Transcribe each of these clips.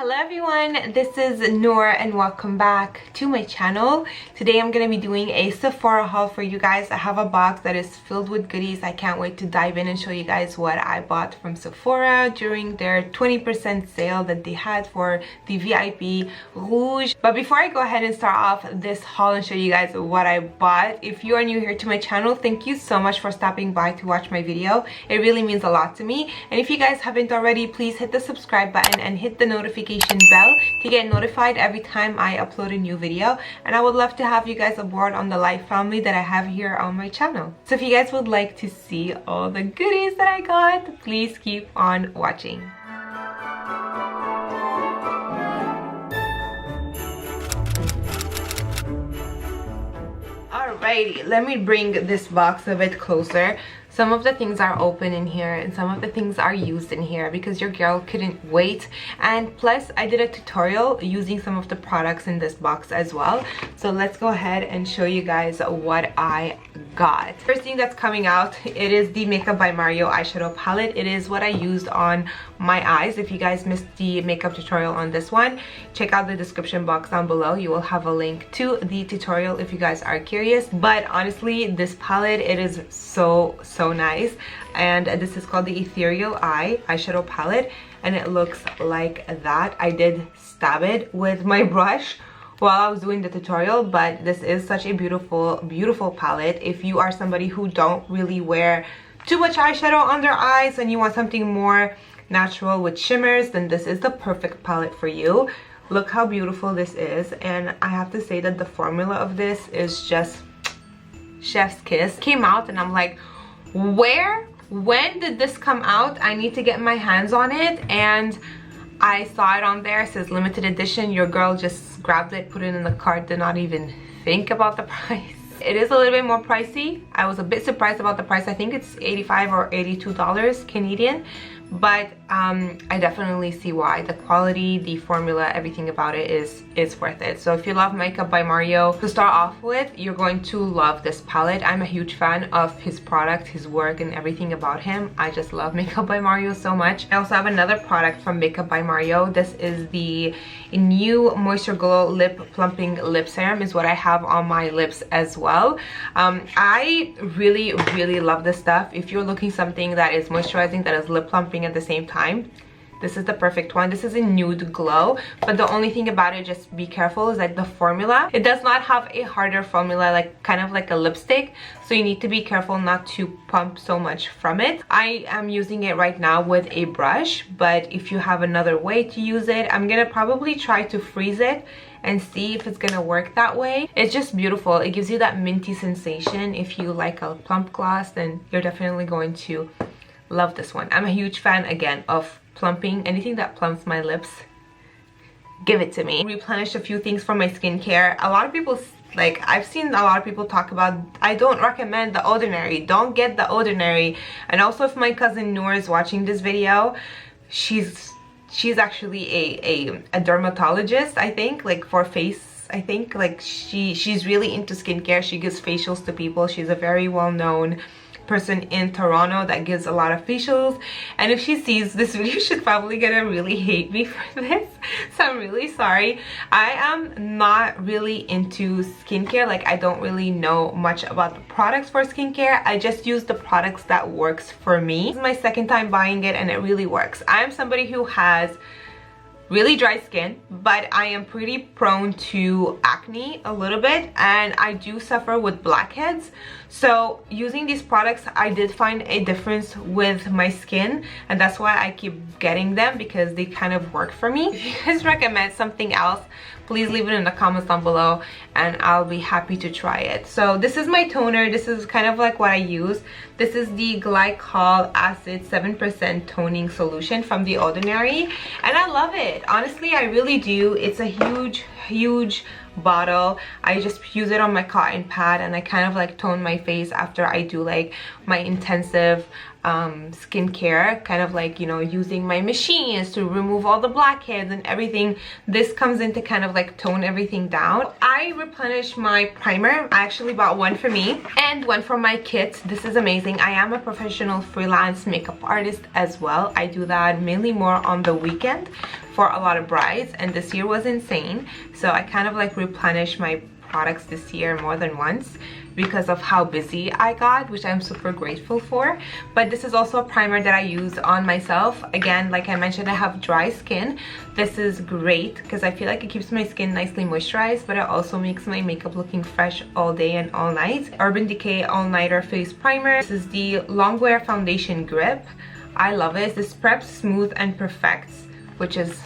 Hello everyone, this is Noor and welcome back to my channel. Today I'm going to be doing a Sephora haul for you guys. I have a box that is filled with goodies. I can't wait to dive in and show you guys what I bought from Sephora during their 20% sale that they had for the VIP Rouge. But before I go ahead and start off this haul and show you guys what I bought, if you are new here to my channel, thank you so much for stopping by to watch my video. It really means a lot to me. And if you guys haven't already, please hit the subscribe button and hit the notification bell to get notified every time I upload a new video, and I would love to have you guys aboard on the life family that I have here on my channel. So if you guys would like to see all the goodies that I got, please keep on watching. Alrighty, let me bring this box a bit closer. Some of the things are open in here and some of the things are used in here because your girl couldn't wait. And plus I did a tutorial using some of the products in this box as well. So let's go ahead and show you guys what I got. First thing that's coming out, it is the Makeup by Mario eyeshadow palette. It is what I used on my eyes. If you guys missed the makeup tutorial on this one, check out the description box down below. You will have a link to the tutorial if you guys are curious. But honestly, this palette, it is so nice. And this is called the Ethereal Eye eyeshadow palette, and it looks like that. I did stab it with my brush while I was doing the tutorial, but this is such a beautiful palette. If you are somebody who don't really wear too much eyeshadow on their eyes and you want something more natural with shimmers, then this is the perfect palette for you. Look how beautiful this is, and I have to say that the formula of this is just chef's kiss. Came out and I'm like, when did this come out? I need to get my hands on it. And I saw it on there. It says limited edition. Your girl just grabbed it, put it in the cart, did not even think about the price. It is a little bit more pricey. I was a bit surprised about the price. I think it's $85 or $82 Canadian, but I definitely see why. The quality, the formula, everything about it is worth it. So if you love Makeup by Mario to start off with, you're going to love this palette. I'm a huge fan of his product, his work, and everything about him. I just love Makeup by Mario so much. I also have another product from Makeup by Mario. This is the new Moisture Glow Lip Plumping Lip Serum, is what I have on my lips as well. I really love this stuff. If you're looking something that is moisturizing, that is lip plumping at the same time, this is the perfect one. This is a nude glow, but the only thing about it, just be careful, is that the formula, it does not have a harder formula, like kind of like a lipstick, so you need to be careful not to pump so much from it. I am using it right now with a brush, but if you have another way to use it, I'm gonna probably try to freeze it and see if it's gonna work that way. It's just beautiful. It gives you that minty sensation. If you like a plump gloss, then you're definitely going to love this one. I'm a huge fan, again, of plumping. Anything that plumps my lips, give it to me. Replenished a few things from my skincare. A lot of people, like, I've seen a lot of people talk about, I don't recommend The Ordinary. Don't get The Ordinary. And also, if my cousin Noor is watching this video, she's actually a dermatologist, I think, like for face. I think like she's really into skincare. She gives facials to people. She's a very well-known person in Toronto that gives a lot of facials, and if she sees this video, she's probably gonna really hate me for this, so I'm really sorry. I am not really into skincare. Like, I don't really know much about the products for skincare. I just use the products that works for me. This is my second time buying it and it really works. I'm somebody who has really dry skin, but I am pretty prone to acne a little bit, and I do suffer with blackheads. So using these products, I did find a difference with my skin, and that's why I keep getting them, because they kind of work for me. If you guys recommend something else, please leave it in the comments down below and I'll be happy to try it. So this is my toner. This is kind of like what I use. This is the Glycol Acid 7% Toning Solution from The Ordinary, and I love it. Honestly, I really do. It's a huge bottle. I just use it on my cotton pad, and I kind of like tone my face after I do like my intensive skincare, kind of like, you know, using my machines to remove all the blackheads and everything. This comes in to kind of like tone everything down. I replenished my primer. I actually bought one for me and one for my kids. This is amazing. I am a professional freelance makeup artist as well. I do that mainly more on the weekend for a lot of brides, and this year was insane. So I kind of like replenished my products this year more than once because of how busy I got, which I'm super grateful for. But this is also a primer that I use on myself. Again, like I mentioned, I have dry skin. This is great because I feel like it keeps my skin nicely moisturized, but it also makes my makeup looking fresh all day and all night. Urban Decay All Nighter Face Primer. This is the Longwear Foundation Grip. I love it. This preps, smooth, and perfects, which is,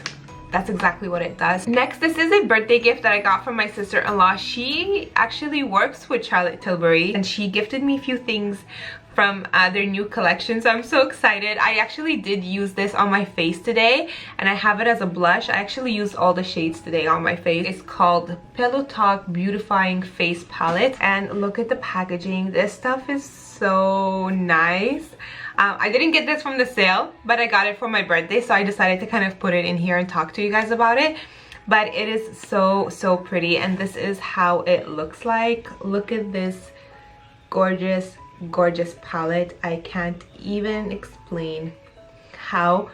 that's exactly what it does. Next, this is a birthday gift that I got from my sister-in-law. She actually works with Charlotte Tilbury, and she gifted me a few things from their new collection, so I'm so excited. I actually did use this on my face today, and I have it as a blush. I actually used all the shades today on my face. It's called Pillow Talk Beautifying Face Palette, and look at the packaging. This stuff is so nice. I didn't get this from the sale, but I got it for my birthday, so I decided to kind of put it in here and talk to you guys about it. But it is so pretty, and this is how it looks like. Look at this gorgeous palette. I can't even explain how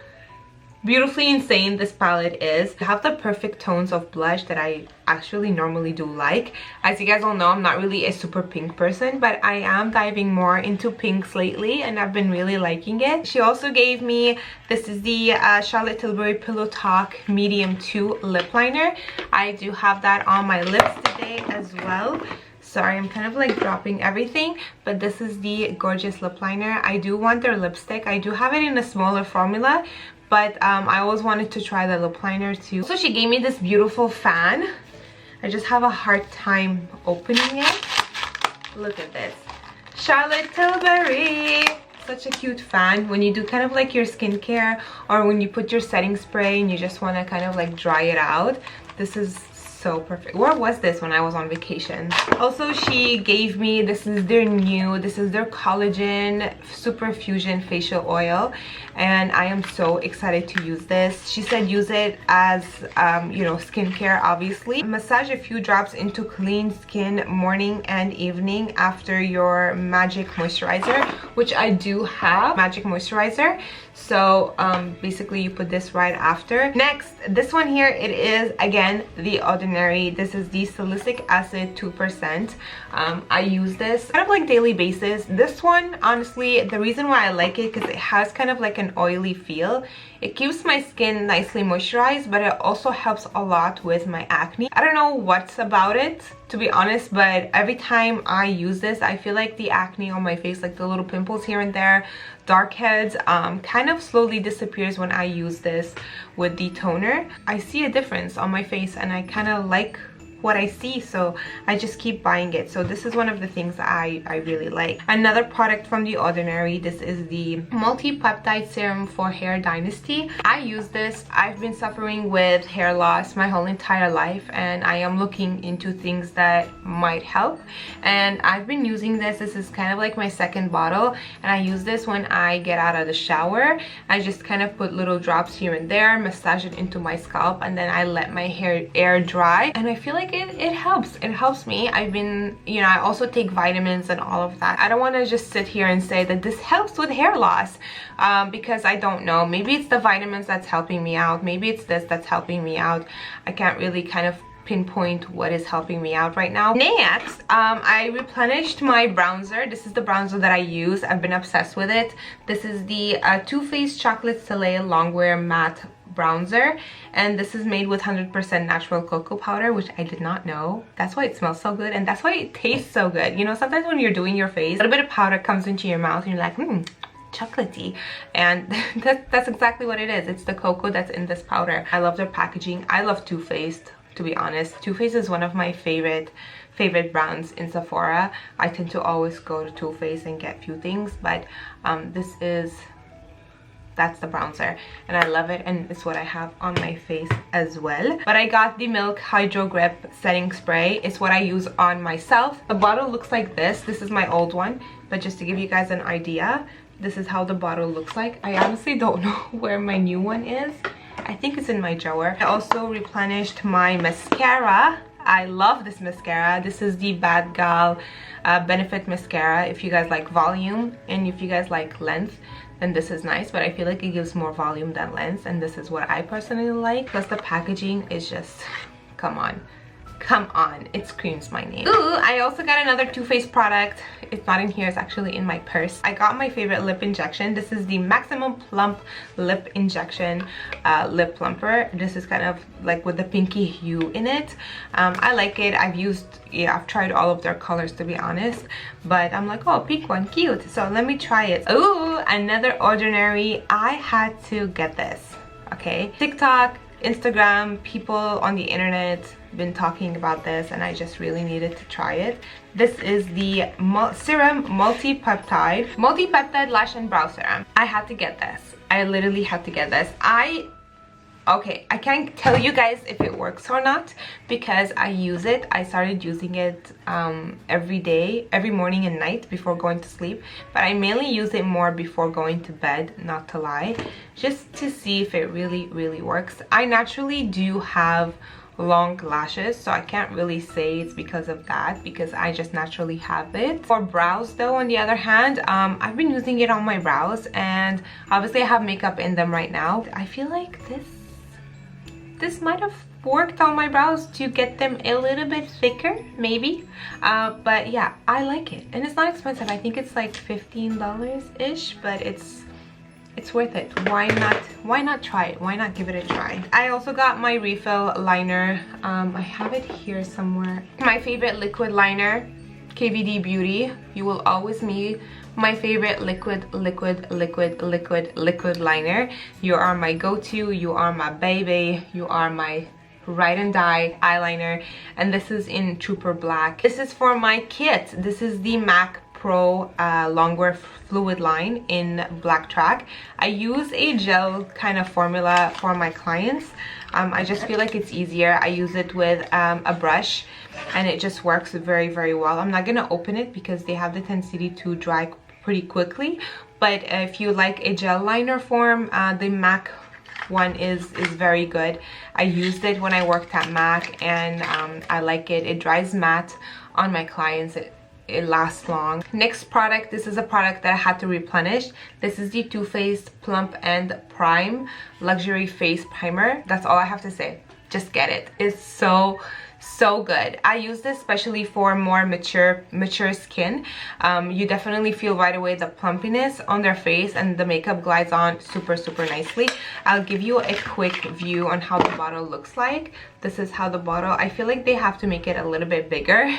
beautifully insane this palette is. I have the perfect tones of blush that I actually normally do like. As you guys all know, I'm not really a super pink person, but I am diving more into pinks lately, and I've been really liking it. She also gave me, this is the Charlotte Tilbury Pillow Talk Medium 2 lip liner. I do have that on my lips today as well. Sorry, I'm kind of like dropping everything, but this is the gorgeous lip liner. I do want their lipstick. I do have it in a smaller formula, but I always wanted to try the lip liner too. So she gave me this beautiful fan. I just have a hard time opening it. Look at this. Charlotte Tilbury. Such a cute fan. When you do kind of like your skincare, or when you put your setting spray and you just want to kind of like dry it out, this is so perfect. Where was this when I was on vacation? Also, she gave me, this is their collagen super fusion facial oil, and I am so excited to use this. She said use it as you know, skincare, obviously. Massage a few drops into clean skin morning and evening after your magic moisturizer, which I do have magic moisturizer. So basically you put this right after. Next, this one here, it is again the Ordinary. This is the salicylic acid 2%. I use this kind of like daily basis. This one, honestly, the reason why I like it, because it has kind of like an oily feel. It keeps my skin nicely moisturized, but it also helps a lot with my acne. I don't know what's about it, to be honest, but every time I use this, I feel like the acne on my face, like the little pimples here and there, dark heads, kind of slowly disappears when I use this with the toner. I see a difference on my face, and I kind of like what I see, so I just keep buying it. So this is one of the things that I really like. Another product from The Ordinary, this is the Multi-Peptide Serum for Hair Dynasty. I use this. I've been suffering with hair loss my whole entire life, and I am looking into things that might help, and I've been using this. This is kind of like my second bottle, and I use this when I get out of the shower. I just kind of put little drops here and there, massage it into my scalp, and then I let my hair air dry, and I feel like it helps me. I've been, you know, I also take vitamins and all of that. I don't want to just sit here and say that this helps with hair loss, because I don't know. Maybe it's the vitamins that's helping me out, maybe it's this that's helping me out. I can't really kind of pinpoint what is helping me out right now. Next, I replenished my bronzer. This is the bronzer that I use. I've been obsessed with it. This is the Too Faced Chocolate Soleil Longwear Matte Bronzer, and this is made with 100% natural cocoa powder, which I did not know. That's why it smells so good, and that's why it tastes so good. You know, sometimes when you're doing your face, a little bit of powder comes into your mouth and you're like, chocolatey, and that's exactly what it is. It's the cocoa that's in this powder. I love their packaging. I love Too Faced, to be honest. Too Faced is one of my favorite brands in Sephora. I tend to always go to Too Faced and get a few things, but that's the bronzer, and I love it, and it's what I have on my face as well. But I got the Milk Hydro Grip setting spray. It's what I use on myself. The bottle looks like this. This is my old one, but just to give you guys an idea, This is how the bottle looks like. I honestly don't know where my new one is. I think it's in my drawer. I also replenished my mascara. I love this mascara. This is the Bad Gal Benefit Mascara. If you guys like volume and if you guys like length, then this is nice, but I feel like it gives more volume than length, and this is what I personally like. Plus the packaging is just, come on, it screams my name. Ooh, I also got another Too Faced product. It's not in here, it's actually in my purse. I got my favorite lip injection. This is the Maximum Plump Lip Injection Lip Plumper. This is kind of like with the pinky hue in it. I like it. I've tried all of their colors, to be honest, but I'm like, oh, pick one, cute. So let me try it. Ooh, another ordinary. I had to get this, okay? TikTok, Instagram, people on the internet been talking about this, and I just really needed to try it. This is the Serum Multi-Peptide Lash and Brow Serum. I had to get this. I literally had to get this. Okay, I can't tell you guys if it works or not because I use it. I started using it every day, every morning and night before going to sleep, but I mainly use it more before going to bed, not to lie, just to see if it really works. I naturally do have long lashes, so I can't really say it's because of that, because I just naturally have it. For brows though, on the other hand, I've been using it on my brows, and obviously I have makeup in them right now. I feel like this might have worked on my brows to get them a little bit thicker, maybe, but yeah, I like it, and it's not expensive. I think it's like $15-ish, but it's worth it. Why not try it? Why not give it a try? I also got my refill liner. I have it here somewhere. My favorite liquid liner, KVD Beauty. You will always meet my favorite liquid liner. You are my go-to. You are my baby. You are my ride and die eyeliner, and this is in Trooper Black. This is for my kit. This is the MAC Pro Longwear Fluid Line in Black Track. I use a gel kind of formula for my clients. I just feel like it's easier. I use it with a brush, and it just works very well. I'm not gonna open it because they have the tendency to dry pretty quickly, but if you like a gel liner form, the MAC one is very good. I used it when I worked at MAC, and I like it. It dries matte on my clients. It lasts long. Next product, this is a product that I had to replenish. This is the Too Faced Plump and Prime Luxury Face Primer. That's all I have to say. Just get it. It's so good. I use this especially for more mature skin. You definitely feel right away the plumpiness on their face, and the makeup glides on super nicely. I'll give you a quick view on how the bottle looks like. This is how the bottle, I feel like they have to make it a little bit bigger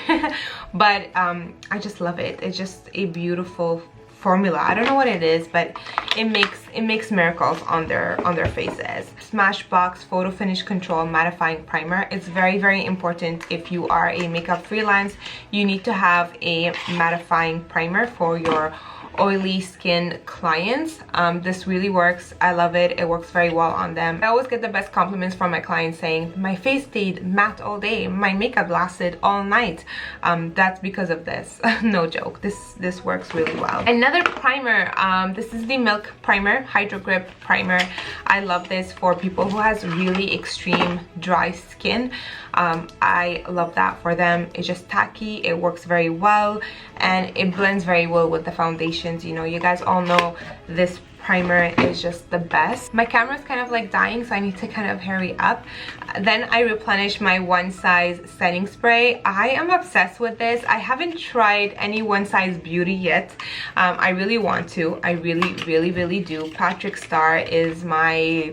but I just love it. It's just a beautiful formula. I don't know what it is, but it makes miracles on their faces. Smashbox Photo Finish Control Mattifying Primer. It's very important if you are a makeup freelance. You need to have a mattifying primer for your oily skin clients. This really works. I love it. It works very well on them. I always get the best compliments from my clients saying my face stayed matte all day, my makeup lasted all night. That's because of this. No joke. This works really well. Another primer, this is the Milk Primer Hydro Grip Primer. I love this for people who has really extreme dry skin. I love that for them. It's just tacky, it works very well, and it blends very well with the foundations. You know, you guys all know this primer is just the best. My camera is kind of like dying, so I need to kind of hurry up. Then I replenish my One Size setting spray. I am obsessed with this. I haven't tried any One Size Beauty yet. I really want to. I really do. Patrick Starr is my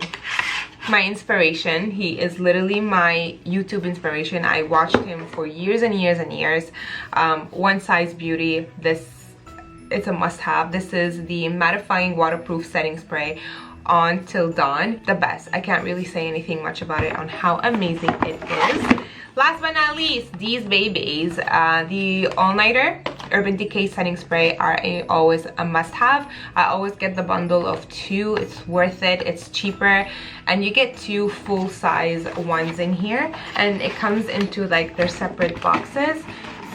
inspiration. He is literally my YouTube inspiration. I watched him for years and years. One Size Beauty, it's a must-have. This is the mattifying waterproof setting spray on Till Dawn. The best. I can't really say anything much about it on how amazing it is. Last but not least, these babies, the all-nighter Urban Decay setting spray are always a must-have. I always get the bundle of 2. It's worth it. It's cheaper, and you get 2 full-size ones in here, and it comes into like their separate boxes.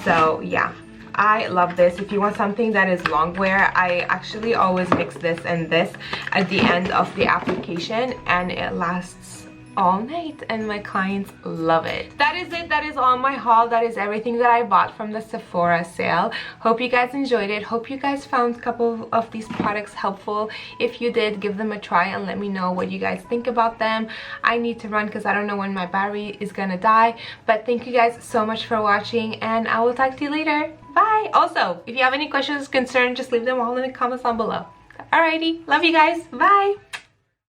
So yeah, I love this. If you want something that is long wear, I actually always mix this and this at the end of the application, and it lasts all night and my clients love it. That is it. That is all my haul. That is everything that I bought from the Sephora sale. Hope you guys enjoyed it. Hope you guys found a couple of these products helpful. If you did, give them a try and let me know what you guys think about them. I need to run because I don't know when my battery is gonna die, but thank you guys so much for watching, and I will talk to you later. Bye. Also, if you have any questions, concerns, just leave them all in the comments down below. Alrighty, love you guys. Bye.